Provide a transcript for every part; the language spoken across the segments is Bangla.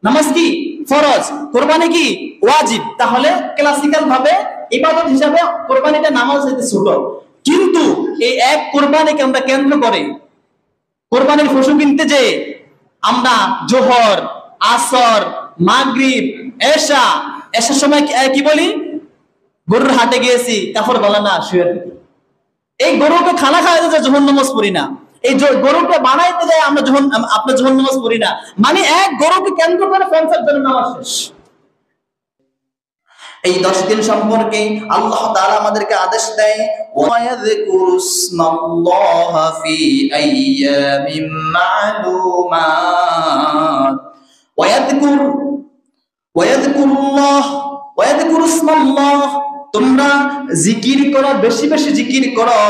নামাজ কি ফরজ, কোরবানি কি ওয়াজিব। তাহলে ক্লাসিক্যাল ভাবে ইবাদত হিসাবে কোরবানিটা নামাজ হইতে ছোট, কিন্তু এই এক কোরবানিকে আমরা কেন্দ্র করে কোরবানির পশু কিনতে যে আমরা জোহর, আসর, মাগরিব, এশার সময় কি বলি? গরুর হাটে গিয়েছি, কাপড় গলা না, শুয়ে থাকি। এই গরুকে খানা খাওয়াতে যায় যখন নামাজ পড়ি না, এই গরুকে বানাইতে যায় আমরা যখন আপনার যখন নামাজ পড়ি না, মানে এক গরুকে কেন্দ্র করে 50 জনের নামাজ শেষ। এই 10 দিন সম্পর্কে আল্লাহ তাআলা আমাদেরকে আদেশ দেয়, ওয়ায়াযকুরুসমাল্লাহা ফি আইয়ামিম মা'লুমাত। ওয়ায়াযকুরুসমাল্লাহ, তোমরা জিকির করো, বেশি বেশি জিকির করো।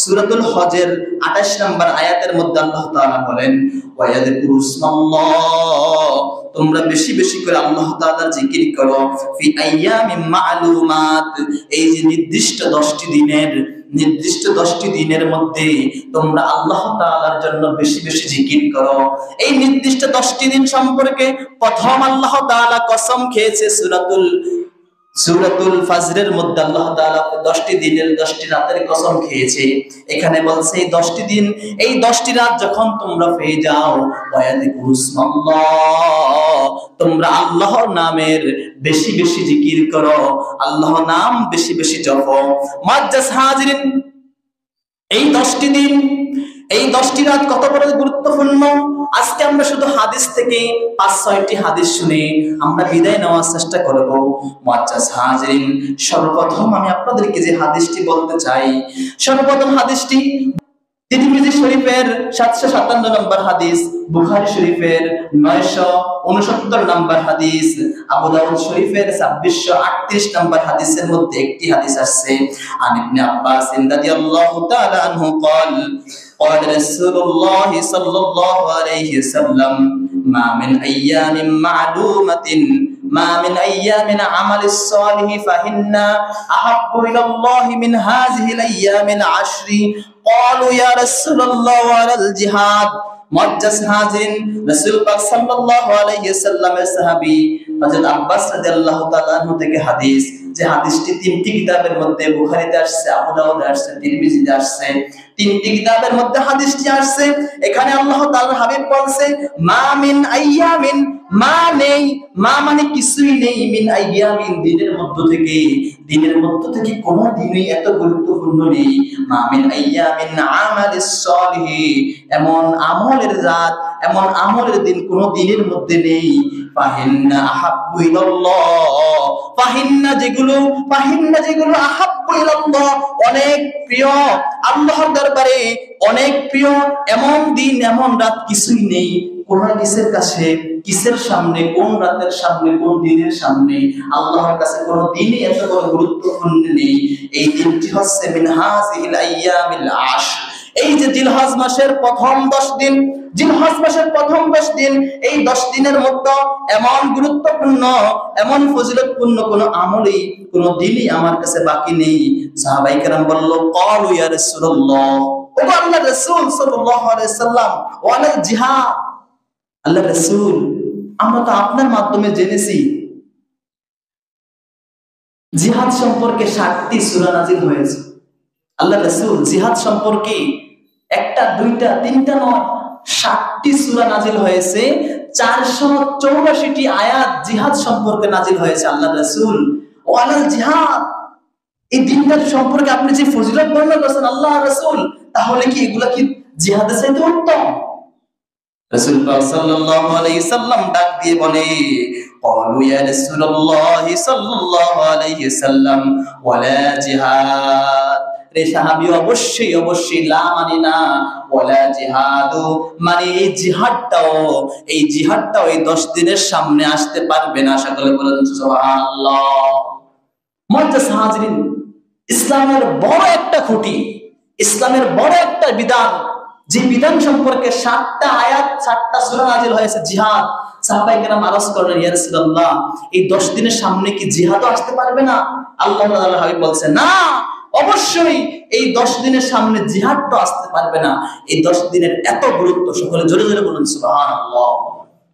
সূরাতুল হজের 28 নম্বর আয়াতের মধ্যে আল্লাহ তাআলা বলেন, ওয়ায়াযকুরুসমাল্লাহ, তোমরা বেশি বেশি করে আল্লাহ তাআলার জিকির করো। ফি আইয়ামিম মা'লুমাত, এই যে নির্দিষ্ট 10টি দিনের মধ্যে তোমরা আল্লাহ তাআলার জন্য বেশি বেশি জিকির করো। এই নির্দিষ্ট 10টি দিন সম্পর্কে প্রথম আল্লাহ তাআলা কসম খেয়েছে সূরাতুল ফাজরের মধ্যে। আল্লাহ তাআলা 10টি দিনের 10টি রাতের কসম খেয়েছে। এখানে বলছে এই 10টি দিন, এই 10টি রাত যখন তোমরা পেয়ে যাও, ওয়ায়াযকুরুসমাল্লাহ, তোমরা আল্লাহর নামের বেশি বেশি জিকির করো, আল্লাহর নাম বেশি বেশি জপো। মুআজ্জাজ হাজিরিন, এই 10টি দিন, এই 10টি রাত কত বড় গুরুত্বপূর্ণ। আজকে আমরা শুধু হাদিস থেকে 5-6টি হাদিস শুনে আমরা বিদায় নেওয়ার চেষ্টা করব। মুআজ্জাজ হাজিরিন, সর্বপ্রথম আমি আপনাদেরকে যে হাদিসটি বলতে চাই, সর্বপ্রথম হাদিসটি তিরমিজি শরীফের 757 নম্বর হাদিস, বুখারী শরীফের 969 নম্বর হাদিস, আবু দাউদ শরীফের 2638 নম্বর হাদিসের মধ্যে একটি হাদিস আছে। আন ইবনে আব্বাস রাদিয়াল্লাহু তাআলা আনহু قال قال رسول الله صلى الله عليه وسلم ما من أيام معلومة ما من أيام عمل الصالح فإن أحب إلى الله من هذه الأيام العشر قالوا يا رسول الله وعلى الجهاد। মুআজ্জাজ হাজিরিন, রাসূল পাক সাল্লাল্লাহু আলাইহি ওয়াসাল্লামের সাহাবী হযরত আব্বাস রাদিয়াল্লাহু তাআলা আনহু থেকে হাদিস, যে হাদিসটি 3টি কিতাবের মধ্যে, বুখারীতে আসছে, আবু দাউদে আসছে, তিরমিজিতে আসছে, 3টি কিতাবের মধ্যে হাদিসটি আসছে। এখানে আল্লাহ তাআলার হাবিব বলছে, মা মিন আইয়ামিন, মা নেই, মা মানে কিছুই নেই, মিন আইয়ামিন, দিনের মধ্য থেকে কোন দিনই এত গুরুত্বপূর্ণ নেই। মা মিন আইয়ামিন আমালিস সলিহি, এমন আমলের রাত, এমন আমলের দিন কোন দিনের মধ্যে নেই। ফাহিন্না আহাব্বু ইলাল্লাহ, ফাহিন্না যেগুলো আহাব্বু ইলাল্লাহ, অনেক প্রিয় আল্লাহর দরবারে, অনেক প্রিয় এমন দিন, এমন রাত কিছুই নেই। কোন কিসের কাছে, কিসের সামনে, কোন রাতের সামনে, কোন দিনের সামনে আল্লাহর কাছে কোন দিনই এত বড় গুরুত্বপূর্ণ নেই। এই দিনটি হচ্ছে মিন হাযিহিল আইয়ামিল আশর, এই যে জিলহজ মাসের প্রথম 10 দিন, জিলহজ মাসের প্রথম 10 দিন, এই 10 দিনের মধ্যে এমন গুরুত্বপূর্ণ, এমন ফজিলতপূর্ণ কোন আমলই, কোন দিনই আমার কাছে বাকি নেই। সাহাবায়ে কেরাম বলল, ক্বালু ইয়া রাসূলুল্লাহ, ও আল্লাহর রাসূল সাল্লাল্লাহু আলাইহি সাল্লাম, ওয়ালা জিহাদ, আল্লাহর রাসূল, আমরা তো আপনার মাধ্যমে জেনেছি জিহাদ সম্পর্কে 60টি সূরা নাযিল হয়েছে। আল্লাহর রাসূল, জিহাদ সম্পর্কে 1টা 2টা 3টা নয়, 60টি সূরা নাযিল হয়েছে, 484টি আয়াত জিহাদ সম্পর্কে নাযিল হয়েছে। আল্লাহর রাসূল, ওয়ালাল জিহাদ, এই দিনটার সম্পর্কে আপনি যে ফজিলত বর্ণনা করেছেন আল্লাহর রাসূল, তাহলে কি এগুলা কি জিহাদের চাইতে উত্তম? রাসূল পাক সাল্লাল্লাহু আলাইহি সাল্লাম ডাক দিয়ে বলে, ক্বালু ইয়া রাসূলুল্লাহ সাল্লাল্লাহু আলাইহি সাল্লাম ওয়ালা জিহাদ, রে সাহাবী, অবশ্যই লা মানে না, ওয়ালা জিহাদু মানে এই জিহাদটাও এই 10 দিনের সামনে আসতে পারবে না। সকলে বলেন সুবহানাল্লাহ। মুআজ্জাজ হাজিরিন, ইসলামের বড় একটা খুঁটি, ইসলামের বড় একটা বিধান, যে বিধান সম্পর্কে 7টা আয়াত, 7টা সূরা নাযিল হয়েছে, জিহাদ। সাহাবায়ে কেরাম আরজ করলেন, ইয়া রাসূলুল্লাহ, এই 10 দিনের সামনে কি জিহাদও আসতে পারবে না? আল্লাহ তাআলার হাবিব বলছেন, না, অবশ্যই এই 10 দিনের সামনে জিহাদটা আসতে পারবে না। এই 10 দিনের এত গুরুত্ব, সকলে জোরে জোরে বলুন সুবহানাল্লাহ।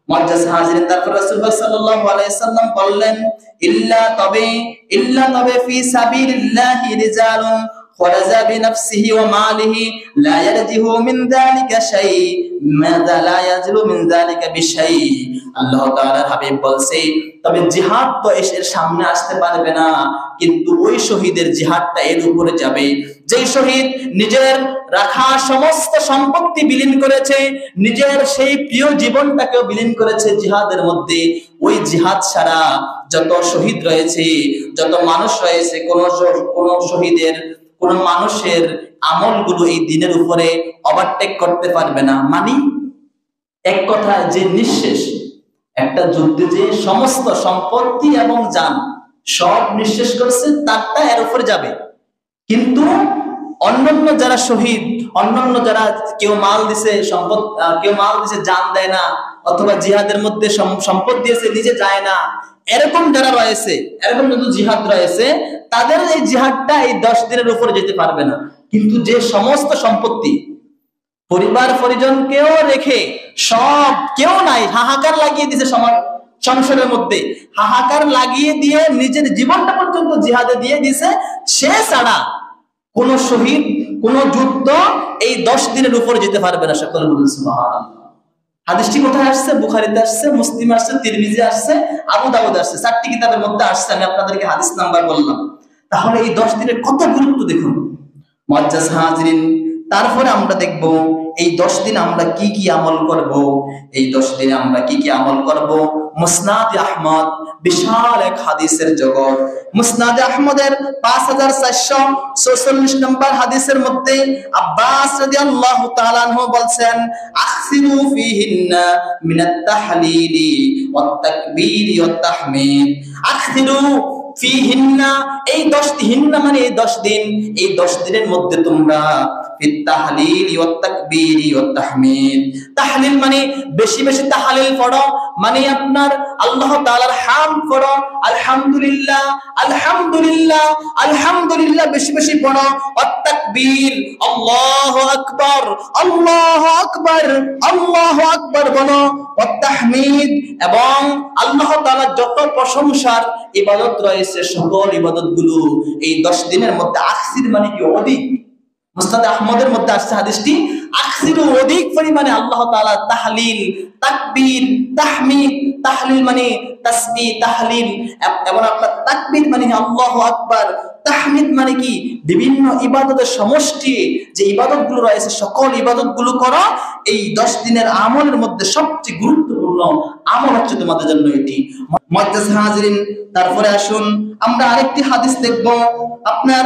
মুআজ্জাজ হাজিরিন, তারপর রাসূলুল্লাহ সাল্লাল্লাহু আলাইহি সাল্লাম বললেন, ইল্লা তবে ফি সাবিলিল্লাহি রিজালুন খরাজা বিনাফসিহি ওয়া মালিহি লা ইয়ারজিহু মিন যালিকা শাই মাযা লা ইয়াজলু মিন যালিকা বিশাই। আল্লাহ তাআলার হাবিব বলছে, তবে জিহাদ তো এর সামনে আসতে পারবে না, কিন্তু ওই শহীদের জিহাদটা এর উপরে যাবে। যেই শহীদ নিজের রাখা সমস্ত সম্পত্তি বিলীন করেছে, নিজের সেই প্রিয় জীবনটাকেও বিলীন করেছে জিহাদের মধ্যে, ওই জিহাদ ছাড়া যত শহীদ রয়েছে, যত মানুষ রয়েছে, কোন শহীদের, কোন মানুষের আমলগুলো এই দিনের উপরে ওভারটেক করতে পারবে না। মানে এক কথা, যে নিঃশেষ একটা যুদ্ধে যে সমস্ত সম্পত্তি এবং জান সব নিঃশেষ করেছে, তারটা এর উপরে যাবে। কিন্তু অন্যান্য যারা শহীদ, অন্যান্য যারা কেউ মাল দিছে সম্পদ, কেউ মাল দিছে জান দেয় না, অথবা জিহাদের মধ্যে সম্পদ দিয়েছে নিজে যায় না, এরকম যারা রয়েছে, এরকম যদি জিহাদ রয়েছে, তাদের এই জিহাদটা এই 10 দিনের উপরে যেতে পারবে না। কিন্তু যে সমস্ত সম্পত্তি, পরিবার পরিজনকেও রেখে সব, কেউ নাই, হাহাকার লাগিয়ে দিয়েছে সংসারের মধ্যে, হাহাকার লাগিয়ে দিয়ে নিজের জীবনটা পর্যন্ত জিহাদে দিয়ে দিয়েছে, সে ছাড়া কোন শহীদ, কোন যুদ্ধ এই 10 দিনের উপরে যেতে পারবে না। সকলে বলুন সুবহানাল্লাহ। হাদিসটি কোথায় আসছে? বুখারীতে আসছে, মুসলিমে আসছে, তিরমিজি আসছে, আবু দাউদ আসছে, 4টি কিতাবের মধ্যে আসছে। আমি আপনাদেরকে হাদিস নাম্বার বললাম। তাহলে এই 10 দিনের কত গুরুত্ব দেখুন মুআজ্জাজ হাজিরিন। তারপরে আমরা দেখব এই 10 দিন আমরা কি কি আমল করব। এই 10 দিনে আমরা কি কি আমল করব? মুসনাদ আহমদ, বিশাল এক হাদিসের জগৎ। মুসনাদ আহমদের 5446 নম্বর হাদিসের মধ্যে আব্বাস রাদিয়াল্লাহু তাআলা আনহু বলছেন, আখসিরু ফিহিন্না মিনাত তাহলিলি ওয়াত তাকবীরি ওয়াত তাহমিদ। আখসিরু ফিহিন্না, এই 10 হিন্না মানে এই 10 দিন, এই 10 দিনের মধ্যে তোমরা ফিত তাহলিলি ওয়াত তাকবীরি ওয়াত তাহমিদ। তাহলিল মানে বেশি বেশি তাহলিল পড়ো, মানে আপনার আল্লাহ তাআলার হামদ পড়ো, আলহামদুলিল্লাহ আলহামদুলিল্লাহ আলহামদুলিল্লাহ বেশি বেশি পড়ো। ওয়াত তাকবীর, আল্লাহু আকবার আল্লাহু আকবার আল্লাহু আকবার বলো। ওয়াত তাহমিদ, এবং আল্লাহ তাআলার যত প্রশংসার ইবাদত রয়েছে সকল ইবাদতগুলো এই 10 দিনের মধ্যে। আকসির মানে কি? অধিক। মুসনাদ আহমদের মধ্যে আসছে হাদিসটি, আকসিরু, অধিক পরিমাণে আল্লাহ তাআলা তাহলিল, তাকবীর, তাহমিদ। তাহলিল মানে তাসবিহ, তাহলিল, এবং আপনার তাকবীর মানে আল্লাহু আকবার, তাহমিদ মানে কি? বিভিন্ন ইবাদতের সমষ্টি, যে ইবাদতগুলো রয়েছে সকল ইবাদতগুলো করো। এই 10 দিনের আমলের মধ্যে সবচেয়ে গুরুত্বপূর্ণ আমল হচ্ছে তোমাদের জন্য এটি। মুআজ্জাজ হাজিরিন, তারপরে আসুন আমরা আরেকটি হাদিস দেখব। আপনার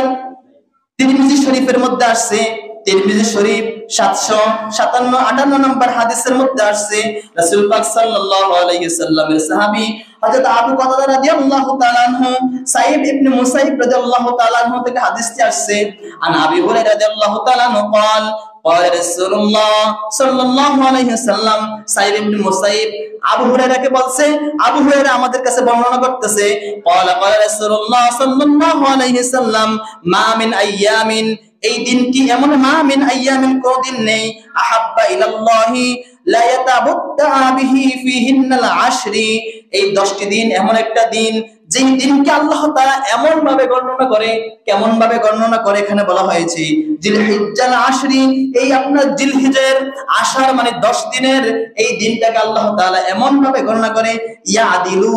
তিরমিজি শরীফের মধ্যে আসছে, তিরমিজি শরীফ 757-58 নম্বর হাদিসের মধ্যে আসছে, রাসূল পাক সাল্লাল্লাহু আলাইহি সাল্লামের সাহাবী হযরত আবু কাতাদা রাদিয়াল্লাহু তাআলা আনহু, সাইদ ইবনে মুসাইব রাদিয়াল্লাহু তাআলা আনহু থেকে হাদিসটি আসছে। আন আবি হুরায়রা রাদিয়াল্লাহু তাআলা আনহু قال قال رسول الله صلى الله عليه وسلم, সাইদ ইবনে মুসাইব আবু হুরায়রাকে বলছে, আবু হুরায়রা আমাদের কাছে বর্ণনা করতেছে, قال قال رسول الله صلى الله عليه وسلم ما من ايامin, এই দিনটি এমন, মা মিন আইয়ামিন, কোন দিন নেই, আহাব্বা ইলাল্লাহি লা ইয়াতাবাদ্দা বিহি ফিহিন্নাল আশরি, এই 10টি দিন এমন একটা দিন, যেই দিনকে আল্লাহ তাআলা এমন ভাবে বর্ণনা করে, কেমন ভাবে বর্ণনা করে এখানে বলা হয়েছে জিলহিজ্জাল আশরি, এই আপনার জিলহিজের আশার মানে 10 দিনের এই দিনটাকে আল্লাহ তাআলা এমন ভাবে গণনা করে, ইয়াদিলু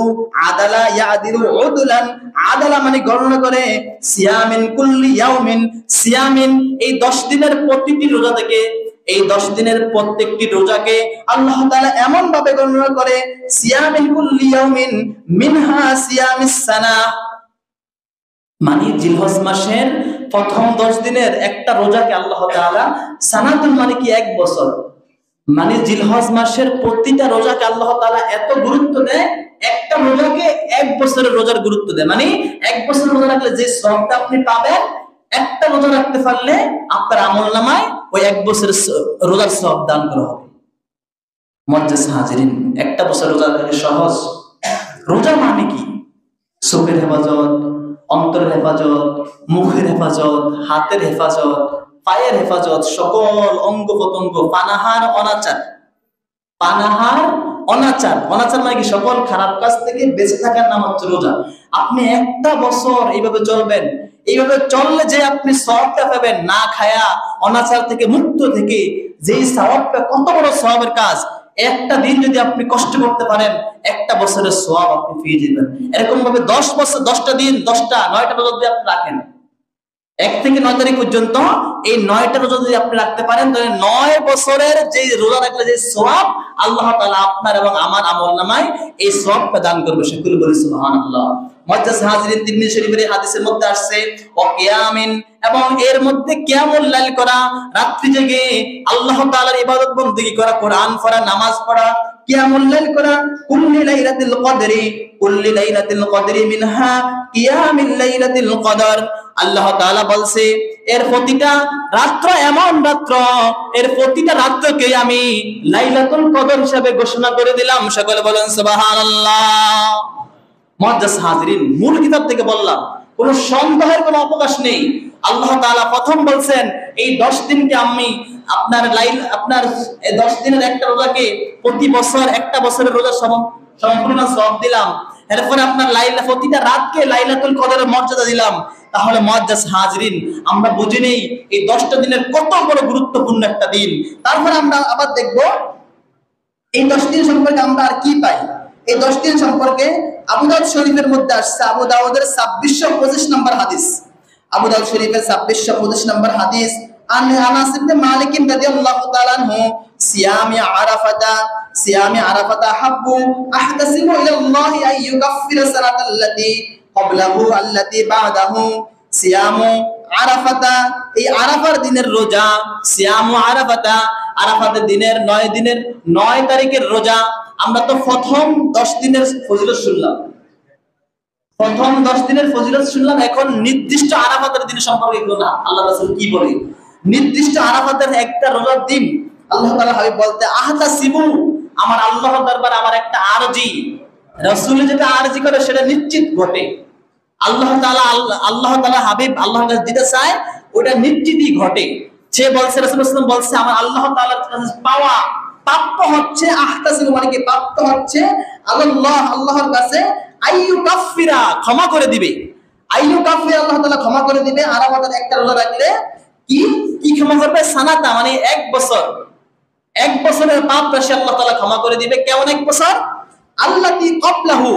আদালা, ইয়াদিলু উদলান, আদালা মানে গণনা করে, সিয়ামিন কুল্লি ইয়াউমিন, সিয়ামিন এই 10 দিনের প্রতিটি রোজা থেকে, এই 10 দিনের প্রত্যেকটি রোজাকে আল্লাহ তাআলা এমন ভাবে গণনা করে, সিয়ামিন কুল্লি ইয়াউমিন মিনহা সিয়ামিস সানা, মানে জিলহজ মাসের প্রথম 10 দিনের একটা রোজাকে আল্লাহ তাআলা সানাতুল মানে কি 1 বছর, মানে জিলহজ মাসের প্রতিটা রোজাকে আল্লাহ তাআলা এত গুরুত্ব দেয়, একটা রোজাকে 1 বছরের রোজার গুরুত্ব দেয়। মানে 1 বছর রোজা রাখলে যে সওয়াবটা আপনি পাবেন, একটা রোজা রাখতে পারলে আপনার আমলনামায় ওই 1 বছরের রোজার সওয়াব দান করা হবে। মুআজ্জাজ হাজিরিন, একটা বছর রোজা রাখা সহজ? রোজা মানে কি? চোখের হেফাজত, অন্তরের হেফাজত, মুখের হেফাজত, হাতের হেফাজত, পায়ের হেফাজত, সকল অঙ্গ প্রত্যঙ্গ, পানাহার অনাচার, পানাহার অনাচার, অনাচার মানে কি? সকল খারাপ কাজ থেকে বেঁচে থাকার নাম হচ্ছে রোজা। আপনি একটা বছর এইভাবে চলবেন, এইভাবে চললে যে আপনি সওয়াবটা পাবেন, না খায়া অনাচার থেকে মুক্ত থেকে যেই সওয়াবটা, কত বড় সওয়াবের কাজ। একটা দিন যদি আপনি কষ্ট করতে পারেন, একটা বছরের সওয়াব আপনি পেয়ে যাবেন। এরকম ভাবে 10 বছর, 10টা দিন, 9টা রোজা যদি আপনি রাখেন, 1 থেকে 9 তারিখ পর্যন্ত, এই 9টা রোজা যদি আপনি রাখতে পারেন, তাহলে 9 বছরের যে রোজা রাখলে যে সওয়াব, আল্লাহ তাআলা আপনার এবং আমার আমলনামায় এই সওয়াবটা দান করবে। সকলে বলি সুবহানাল্লাহ। মুআজ্জাজ হাজিরিন, তিরমিজি শরীফের এই হাদিসের মধ্যে আসছে ওয়া কিয়ামিন, এবং এর মধ্যে কিয়ামুল লাইল করা, রাত্রি জেগে আল্লাহ তাআলার ইবাদত বندگی করা, কোরআন পড়া, নামাজ পড়া, কিয়ামুল লাইল করা। কুল্লি লাইলাতিল কদরি, কুল্লি লাইলাতিল কদরি মিনহা কিয়ামুল লাইলাতিল কদর। আল্লাহ তাআলা বলছে এর প্রতিটা রাত্র এমন রাত্র, এর প্রতিটা রাত্রকে আমি লাইলাতুল কদর হিসেবে ঘোষণা করে দিলাম। সকলে বলেন সুবহানাল্লাহ। মুআজ্জাজ হাজিরিন, মূল কিতাব থেকে বললাম, কোনো সন্দেহের কোনো অবকাশ নেই। আল্লাহ তাআলা প্রথম বলছেন এই 10 দিনকে আমি আপনার আপনার এই 10 দিনের একটা রোজাকে প্রতি বছর একটা বছরের রোজা সম্পূর্ণ সওয়াব দিলাম। এরপরে আপনার প্রতিটা রাতকে লাইলাতুল কদরের মর্যাদা দিলাম। তাহলে মুআজ্জাজ হাজিরিন, আমরা বুঝে নেই এই 10টা দিনের কত বড় গুরুত্বপূর্ণ একটা দিন। তারপরে আমরা আবার দেখব এই 10 দিন সম্পর্কে আমরা আর কি পাই। এই 10 দিন সম্পর্কে আবু দাউদ শরীফের মধ্যে আসছে, আবু দাউদের 2625 নম্বর হাদিস, আবু দাউদ শরীফের 2625 নম্বর হাদিস। আনাস ইবনে মালিক রাদিয়াল্লাহু তাআলা আনহু, সিয়ামি আরাফাতা হাব্বু আহতাসিবু ইলাল্লাহি আন ইউকাফিরা সানাতাল্লাতী ক্বাবলাহু আল্লাতী বা'দাহু। সিয়ামু আরাফাতা, এই আরাফার দিনের রোজা, সিয়ামু আরাফাতা, আরাফাতের দিনের 9 তারিখের রোজা। আমরা তো প্রথম 10 দিনের ফজিলত শুনলাম, প্রথম 10 দিনের ফজিলত শুনলাম। এখন নির্দিষ্ট আরাফাতের দিন সম্পর্কে এগুলো না, আল্লাহ রাসূল কি বলে? নির্দিষ্ট আরাফাতের একটা রোজার দিন আল্লাহ তাআলা হাবিব বলতে আহতাসিবু, আমার আল্লাহর দরবারে আমার একটা আরজি, রাসূল যেটা আরজি করে সেটা নিশ্চিত ঘটে। আল্লাহ তাআলা হাবিব আল্লাহর কাছে দিতে চায়, ওটা নিশ্চিতই ঘটে। সে বলছে, রাসূল সাল্লাল্লাহু আলাইহি ওয়াসাল্লাম বলছে, আমার আল্লাহ তাআলার কাছে পাওয়া প্রাপ্য হচ্ছে, আহতাসিবু মানে কি? প্রাপ্য হচ্ছে আল্লাহ, আল্লাহর কাছে আইয়ুকাফিরা, ক্ষমা করে দিবে। আইয়ুকাফিরা, আল্লাহ তাআলা ক্ষমা করে দিবে। আরাফাতের একটা রোজা রাখলে কি ক্ষমা করবে? সানাতা মানে 1 বছর, 1 বছরের পাপ রাশি আল্লাহ তাআলা ক্ষমা করে দিবে। কেমন 1 বছর? আল্লাতী ক্বাবলাহু,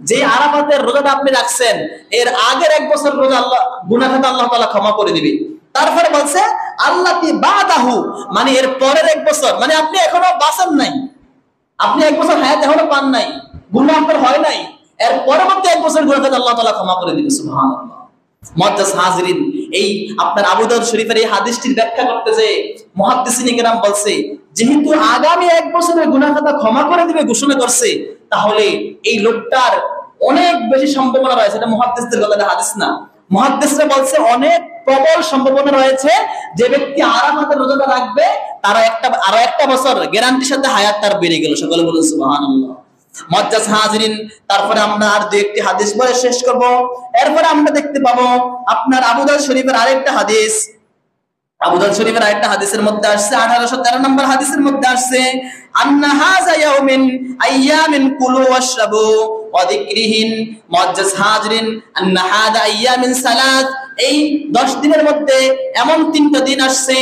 যে আরাফাতের রোজাটা আপনি রাখছেন এর আগের 1 বছর রোজা আল্লাহ গুনাহ খাতা আল্লাহ তাআলা ক্ষমা করে দিবে। তারপরে বলছে আল্লাতী বা'দাহু, মানে এর পরের 1 বছর, মানে আপনি এখনো বাঁচেন নাই, আপনি 1 বছর হায়াত এখনো পান নাই, গুনাহ আপনার হয় নাই, এর পরবর্তী 1 বছর গুনাহ খাতা আল্লাহ তাআলা ক্ষমা করে দিবে। সুবহানাল্লাহ। মুআজ্জাজ হাজিরিন, এই আপনার আবু দাউদ শরীফের এই হাদিসটির ব্যাখ্যা করতে যে মুহাদ্দিসিন কিরাম বলছে, যেহেতু আগামী 1 বছরের গুনাহ খাতা ক্ষমা করে দিবে ঘোষণা করছে, তাহলে এই লোকটার অনেক বেশি সম্ভাবনা রয়েছে। এটা মুহাদ্দিসদের কথা, এটা হাদিস না। মুহাদ্দিসরা বলছে অনেক প্রবল সম্ভাবনা রয়েছে যে ব্যক্তি আরাফাতের রোজাটা রাখবে, তার আরো একটা বছর গ্যারান্টির সাথে হায়াত তার বেড়ে গেল। সকলে বলুন সুবহানাল্লাহ। মুআজ্জাজ হাজিরিন, তারপরে আমরা আর দুই একটি হাদিস বলে শেষ করব। এরপরে আমরা দেখতে পাবো আপনার আবু দাউদ শরীফের আরেকটা হাদিস, আবু দাউদ শরীফের আরেকটা হাদিসের মধ্যে আসছে, 1813 নম্বর হাদিসের মধ্যে আসছে, আন্না হাযা ইয়াউমিন আইয়ামিন কুলু ওয়াশরাবু ওয়া যিকরিহিন। মুআজ্জাজ হাজিরিন, আন্না হাযা আইয়ামিন সালাত, এই 10 দিনের মধ্যে এমন 3টা দিন আসছে,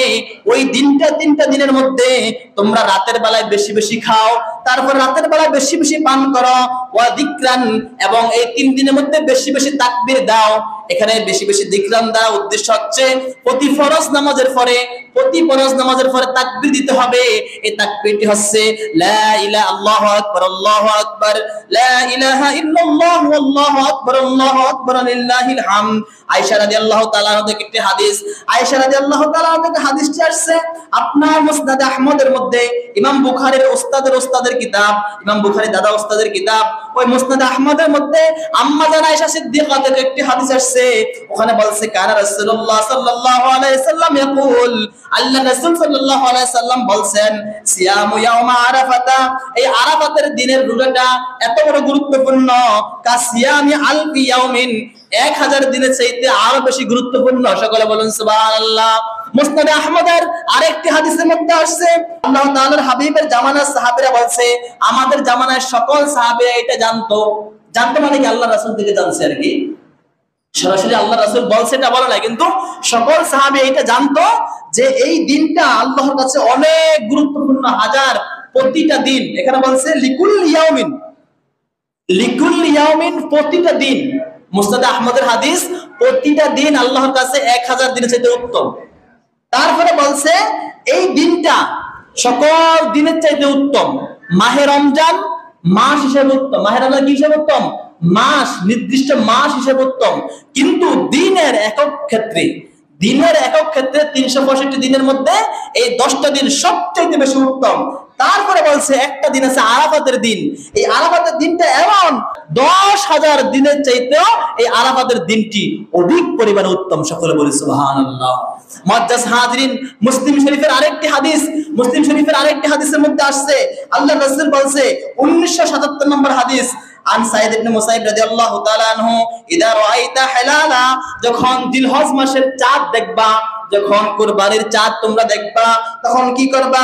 ওই 3টা দিনের মধ্যে তোমরা রাতের বেলায় বেশি বেশি খাও, তারপর রাতের বেলায় বেশি বেশি পান করো, ওয়া যিকরান, এবং এই 3 দিনের মধ্যে বেশি বেশি তাকবীর দাও। এখানে বেশি বেশি যিকরান দেওয়া উদ্দেশ্য হচ্ছে প্রতি ফরজ নামাজের পরে তাকবীর দিতে হবে। এই তাকবীরটি হচ্ছে লা ইলাহা আল্লাহু আকবার, আল্লাহু আকবার, লা ইলাহা ইল্লাল্লাহু আল্লাহু আকবার, আল্লাহু আকবার, লিল্লাহিল হামদ। আয়েশা রাদিয়াল্লাহু তাআলা থেকে একটি হাদিস, আয়েশা রাদিয়াল্লাহু তাআলা থেকে হাদিসটি আসছে আপনার মুসনাদ আহমদের মধ্যে, ইমাম বুখারীর ওস্তাদের কিতাব, ইমাম বুখারী দাদা ওস্তাদের কিতাব, ওই মুসনাদ আহমদের মধ্যে আম্মা জান আয়েশা সিদ্দিকা থেকে একটি হাদিস আসছে। ওখানে বলছে কানা রাসূলুল্লাহ সাল্লাল্লাহু আলাইহি সাল্লাম ইয়াকুল, আল্লাহ রাসূল সাল্লাল্লাহু আলাইহি সাল্লাম বলছেন, সিয়ামু ইয়াউমা আরাফাতা, এই আরাফাতের দিনের রোজাটা এত বড় গুরুত্বপূর্ণ, কা সিয়ামি আলফি ইয়াউমিন, 1000 দিনের চাইতে আরো বেশি গুরুত্বপূর্ণ। সকলে বলুন সুবহানাল্লাহ। মুসনাদে আহমদের আরেকটি হাদিসের মধ্যে আসছে আল্লাহ তাআলার হাবিবের জামানার সাহাবীরা বলছে আমাদের জামানায় সকল সাহাবীরা এটা জানতো মানে কি আল্লাহ রাসূল থেকে জানছে আর কি, সরাসরি আল্লাহ রাসূল বলছে এটা বলে না, কিন্তু সকল সাহাবী এটা জানতো যে এই দিনটা আল্লাহর কাছে অনেক গুরুত্বপূর্ণ। হাজার প্রতিটা দিন, এখানে বলছে লিকুল ইয়াউমিন প্রতিটা দিন। মুসনাদ আহমদের হাদিস, প্রতিটা দিন আল্লাহর কাছে 1000 দিনের চাইতে উত্তম। তারপরে বলছে এই দিনটা সকল দিনের চাইতে উত্তম। মাহে রমজান মাস হিসেবে উত্তম, মাহে রমজান কি হিসেবে উত্তম? মাস, নির্দিষ্ট মাস হিসেবে উত্তম। কিন্তু দিনের একক ক্ষেত্রে 365 দিনের মধ্যে এই 10টা দিন সবচেয়ে বেশি উত্তম। তারপরে বলছে একটা দিন আছে আরাফাতের দিন, এই আরাফাতের দিনটা এমন 10,000 দিনের চাইতেও এই আরাফাতের দিনটি অধিক পরিমাণে উত্তম। সকলে বলি সুবহানাল্লাহ। মুআজ্জাজ হাজিরিন, মুসলিম শরীফের আরেকটি হাদিসের মধ্যে আসছে আল্লাহ রাসূল বলছে 1977 নম্বর হাদিস, আন সাইদ ইবনে মুসাইব রাদিয়াল্লাহু তাআলা আনহু, ইদা রাআইতা হিলালা, যখন জিলহজ মাসের চাঁদ দেখবা, যখন কুরবানির চাঁদ তোমরা দেখবা, তখন কি করবা?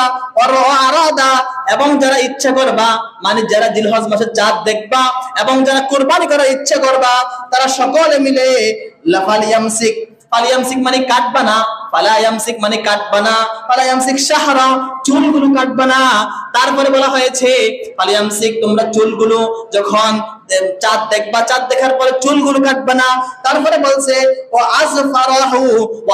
আরাদা, এবং যারা ইচ্ছা করবা, মানে যারা জিলহজ মাসের চাঁদ দেখবা এবং যারা কুরবানি করার ইচ্ছা করবা, তারা সকলে মিলে ফালিয়ামসিক মানে কাটবা না, ফালায়ামসিক মানে কাটবা না, ফালায়ামসিক শাহরা, চুলগুলো কাটবা না। তারপরে বলা হয়েছে ফালিয়ামসিক, তোমরা চুলগুলো যখন চাঁদ দেখবা, চাঁদ দেখার পরে চুলগুলো কাটবা না। তারপরে বলছে ও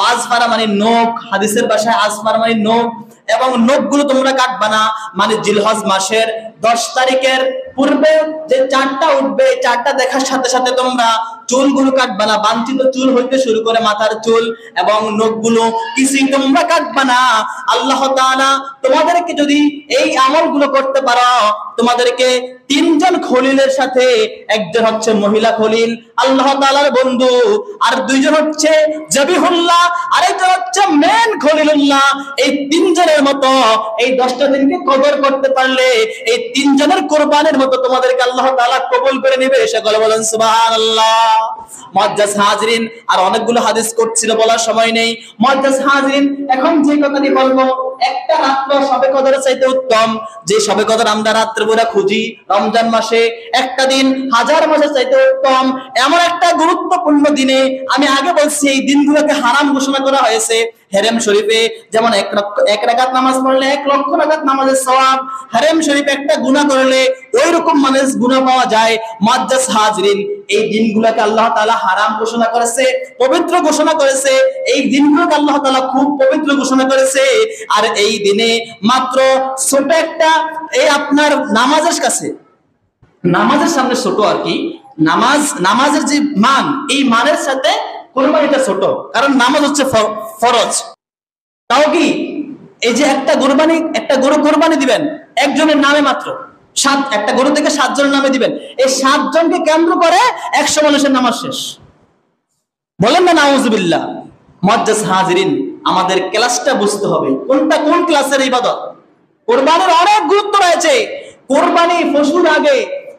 আজফারা মানে নখ, হাদিসের ভাষায় আজফার মানে নখ, এবং নখগুলো তোমরা কাটবা না, মানে জিলহজ মাসের 10 তারিখের পূর্বে যে চাঁদটা উঠবে, চাঁদটা দেখার সাথে সাথে তোমরা চুলগুলো কাটবা না, বাঞ্ছিত চুল হইতে শুরু করে মাথার চুল এবং নখগুলো কিছুই তোমরা কাটবা না। আল্লাহ তাআলা তোমাদেরকে যদি এই আমলগুলো করতে পারো, তোমাদেরকে 3 জন খলিলের সাথে, একজন হচ্ছে মহিলা খলিল আল্লাহ তাআলার বন্ধু, আর 2 জন হচ্ছে জবিহুল্লাহ, আরেকজন হচ্ছে মেন খলিলুল্লাহ, এই 3 জনের মতো এই 10টা দিনকে কদর করতে পারলে এই 3 জনের কুরবানির মতো তোমাদেরকে আল্লাহ তাআলা কবুল করে নেবে। সকলে বলেন সুবহানাল্লাহ। মুআজ্জাজ হাজিরিন, আর অনেকগুলো হাদিস করছিল, বলার সময় নেই। মুআজ্জাজ হাজিরিন, এখন যে কথাটি বলবো, একটা রাত্র শবে কদরের চাইতে উত্তম। যে শবে কদর আমরা রাত্রে পুরা খুঁজি রমজান মাসে, একটা দিন 1000 মাসের চাইতে উত্তম। এমন একটা গুরুত্বপূর্ণ দিনে, আমি আগে বলছি এই দিনগুলোকে হারাম ঘোষণা করা হয়েছে। হেরেম শরীফে যেমন এক রাকাত নামাজ পড়লে 1 লক্ষ রাকাত নামাজের সওয়াব, হেরেম শরীফে একটা গুনাহ করলে ওই রকম মানুষ গুনাহ পাওয়া যায়। মুআজ্জাজ হাজিরিন, এই দিনগুলোকে আল্লাহ তাআলা হারাম ঘোষণা করেছে, পবিত্র ঘোষণা করেছে। এই দিনগুলোকে আল্লাহ তাআলা খুব পবিত্র ঘোষণা করেছে। আর এই দিনে মাত্র ছোট একটা, এই আপনার নামাজের কাছে, নামাজের সামনে ছোট আর কি, নামাজের যে মান, এই মানের সাথে কুরবানিটা ছোট, কারণ নামাজ হচ্ছে ফরজ। তাও কি এই যে একটা গরু কুরবানি দিবেন একজনের নামে মাত্র, একটা গরু থেকে 7 জনের নামে দিবেন, এই 7 জনকে কেন্দ্র করে 100 মানুষের নামাজ শেষ। বলেন না নাউজুবিল্লাহ। মুআজ্জাজ হাজিরিন, আমাদের ক্লাসটা বুঝতে হবে, কোনটা কোন ক্লাসের ইবাদত। কুরবানির অনেক গুরুত্ব রয়েছে।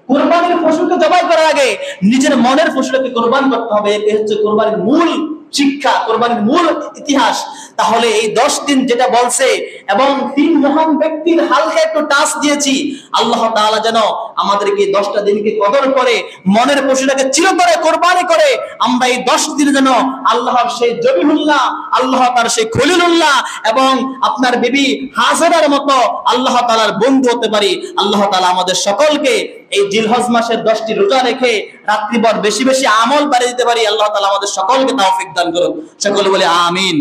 কুরবানির পশুকে জবাই করার আগে নিজের মনের পশুটাকে কুরবান করতে হবে। এই হচ্ছে কুরবানির মূল শিক্ষা, কুরবানির মূল ইতিহাস। তাহলে এই 10 দিন যেটা বলছে, এবং 3 মহান ব্যক্তির হালকা একটু টাচ দিয়েছি, আল্লাহ তাআলা যেন আমাদেরকে 10টা দিনকে কদর করে মনের পশুটাকে চিরতরে কুরবানি করে আমরা এই 10 দিন যেন আল্লাহর সেই জবিহুল্লাহ, আল্লাহ তাআলার সেই খলিলুল্লাহ এবং আপনার বিবি হাজেরার মতো আল্লাহ তাআলার বন্ধু হতে পারি। আল্লাহ তাআলা আমাদের সকলকে এই জিলহজ মাসের 10টি রোজা রেখে রাত্রিভর বেশি বেশি আমল বাড়িয়ে দিতে পারি। আল্লাহ তাআলা আমাদের সকলকে তৌফিক দান করুন। সকলে বলে আমিন।